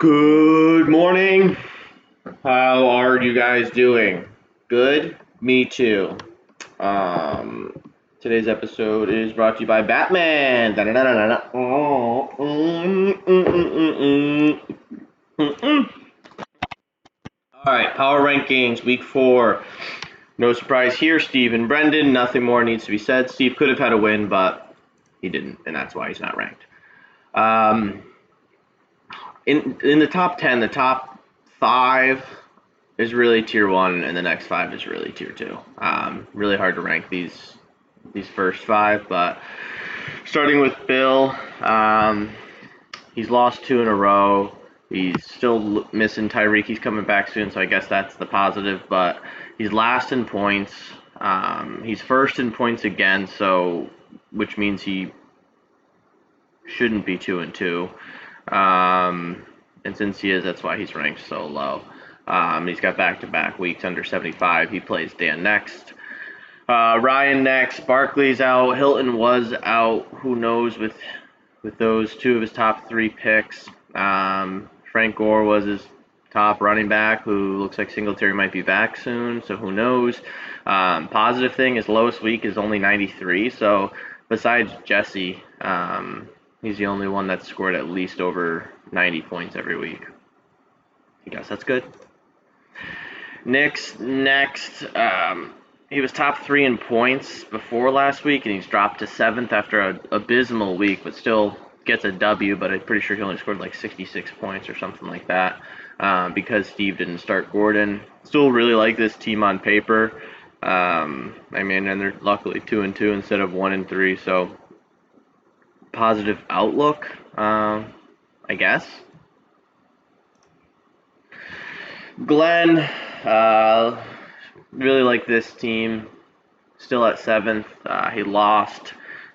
Good morning. How are you guys doing? Good? Me too. Um, Today's episode is brought to you by Batman. Da-da-da-da-da. Oh, All right, power rankings, week 4. No surprise here, Steve and Brendan. Nothing more needs to be said. Steve could have had a win, but he didn't, and that's why he's not ranked. Um, in the top 10, the top 5 is really tier 1, and the next 5 is really tier 2. Really hard to rank these first 5, but starting with Bill, he's lost 2 in a row. He's still missing Tyreek. He's coming back soon, so I guess that's the positive. But he's last in points. He's first in points again, so which means he shouldn't be 2-2. And since he is, that's why he's ranked so low. He's got back-to-back weeks under 75. He plays Dan next. Ryan next. Barkley's out. Hilton was out. Who knows with those 2 of his top 3 picks. Frank Gore was his top running back, who looks like Singletary might be back soon, so who knows. Positive thing, his lowest week is only 93, so besides Jesse, he's the only one that's scored at least over 90 points every week. I guess that's good. Next, he was top 3 in points before last week, and he's dropped to 7th after an abysmal week, but still gets a W, but I'm pretty sure he only scored like 66 points or something like that because Steve didn't start Gordon. Still really like this team on paper. And they're luckily 2-2 instead of 1-3, so positive outlook, I guess. Glenn, really like this team. Still at 7th. He lost.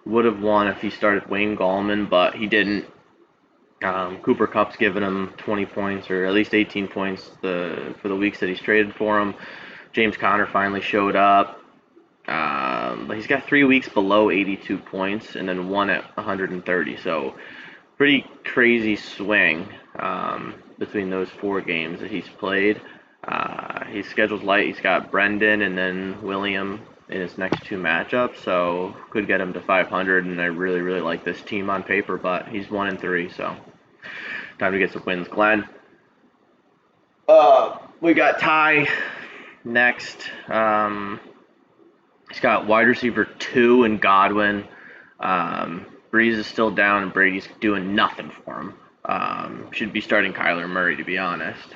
Would have won if he started Wayne Gallman, but he didn't. Cooper Kupp's given him 20 points, or at least 18 points for the weeks that he's traded for him. James Conner finally showed up. But he's got 3 weeks below 82 points and then 1 at 130. So pretty crazy swing between those 4 games that he's played. His schedule's light. He's got Brendan and then William in his next 2 matchups, so could get him to 500. And I really, really like this team on paper, but he's 1-3, so time to get some wins. Glenn, we got Ty next. He's got wide receiver 2 in Godwin. Breeze is still down, and Brady's doing nothing for him. Should be starting Kyler Murray, to be honest.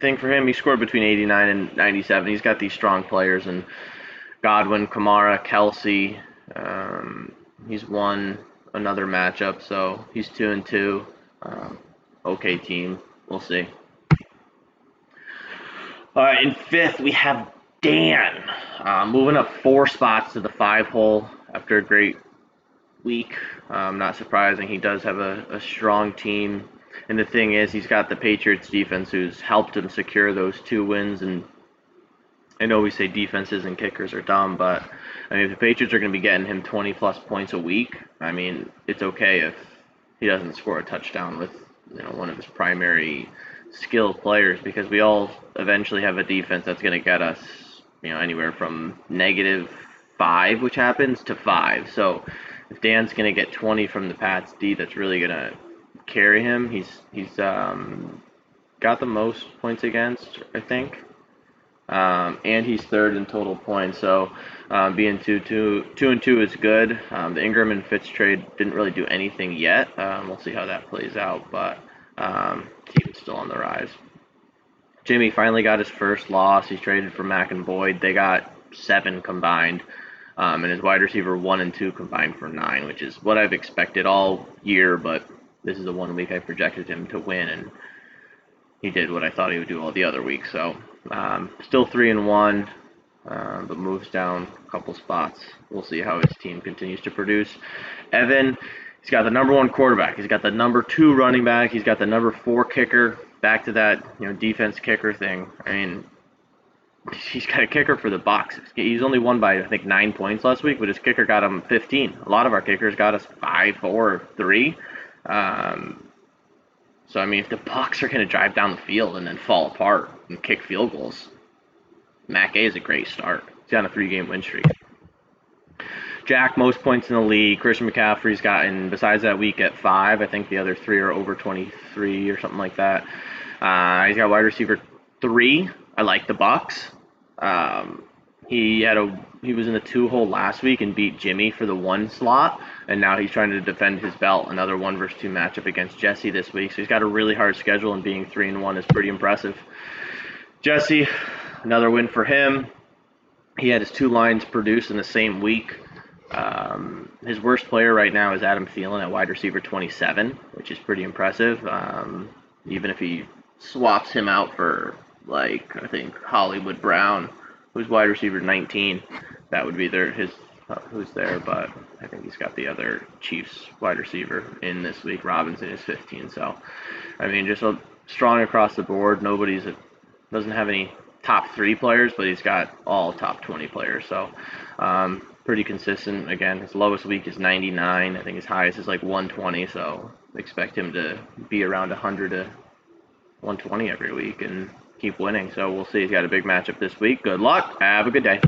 Thing for him, he scored between 89 and 97. He's got these strong players in Godwin, Kamara, Kelsey. He's won another matchup, so he's 2-2. Okay team. We'll see. All right, in 5th, we have Dan. Moving up 4 spots to the 5 hole after a great week. Not surprising. He does have a strong team. And the thing is, he's got the Patriots defense who's helped him secure those 2 wins. And I know we say defenses and kickers are dumb, but if the Patriots are going to be getting him 20-plus points a week, it's okay if he doesn't score a touchdown with one of his primary skilled players, because we all eventually have a defense that's going to get us anywhere from -5, which happens, to 5. So if Dan's going to get 20 from the Pats D, that's really going to carry him. He's got the most points against, I think, and he's 3rd in total points. So being 2-2 is good. The Ingram and Fitz trade didn't really do anything yet. We'll see how that plays out, but team's still on the rise. Jimmy finally got his first loss. He's traded for Mack and Boyd. They got 7 combined. And his wide receiver 1 and 2 combined for 9, which is what I've expected all year, but this is the 1 week I projected him to win, and he did what I thought he would do all the other weeks. So still 3-1, but moves down a couple spots. We'll see how his team continues to produce. Evan, he's got the number 1 quarterback. He's got the number 2 running back. He's got the number 4 kicker. Back to that defense kicker thing. He's got a kicker for the Bucs. He's only won by, I think, 9 points last week, but his kicker got him 15. A lot of our kickers got us 5, 4, 3. So I mean, if the Bucks are going to drive down the field and then fall apart and kick field goals, Matt Gay is a great start. He's on a 3-game win streak. Jack, most points in the league. Christian McCaffrey's gotten, besides that week at 5, I think the other 3 are over 23 or something like that. He's got wide receiver 3. I like the Bucks. He was in the 2 hole last week and beat Jimmy for the 1 slot, and now he's trying to defend his belt. Another 1 versus 2 matchup against Jesse this week. So he's got a really hard schedule, and being 3-1 is pretty impressive. Jesse, another win for him. He had his 2 lines produced in the same week. His worst player right now is Adam Thielen at wide receiver 27, which is pretty impressive. Even if he swaps him out for, like, I think Hollywood Brown, who's wide receiver 19, that would be who's there. But I think he's got the other Chiefs wide receiver in this week. Robinson is 15. So, I mean, just strong across the board. Doesn't have any top 3 players, but he's got all top 20 players. So, pretty consistent. Again, his lowest week is 99. I think his highest is like 120. So expect him to be around 100 to 120 every week and keep winning. So we'll see. He's got a big matchup this week. Good luck. Have a good day.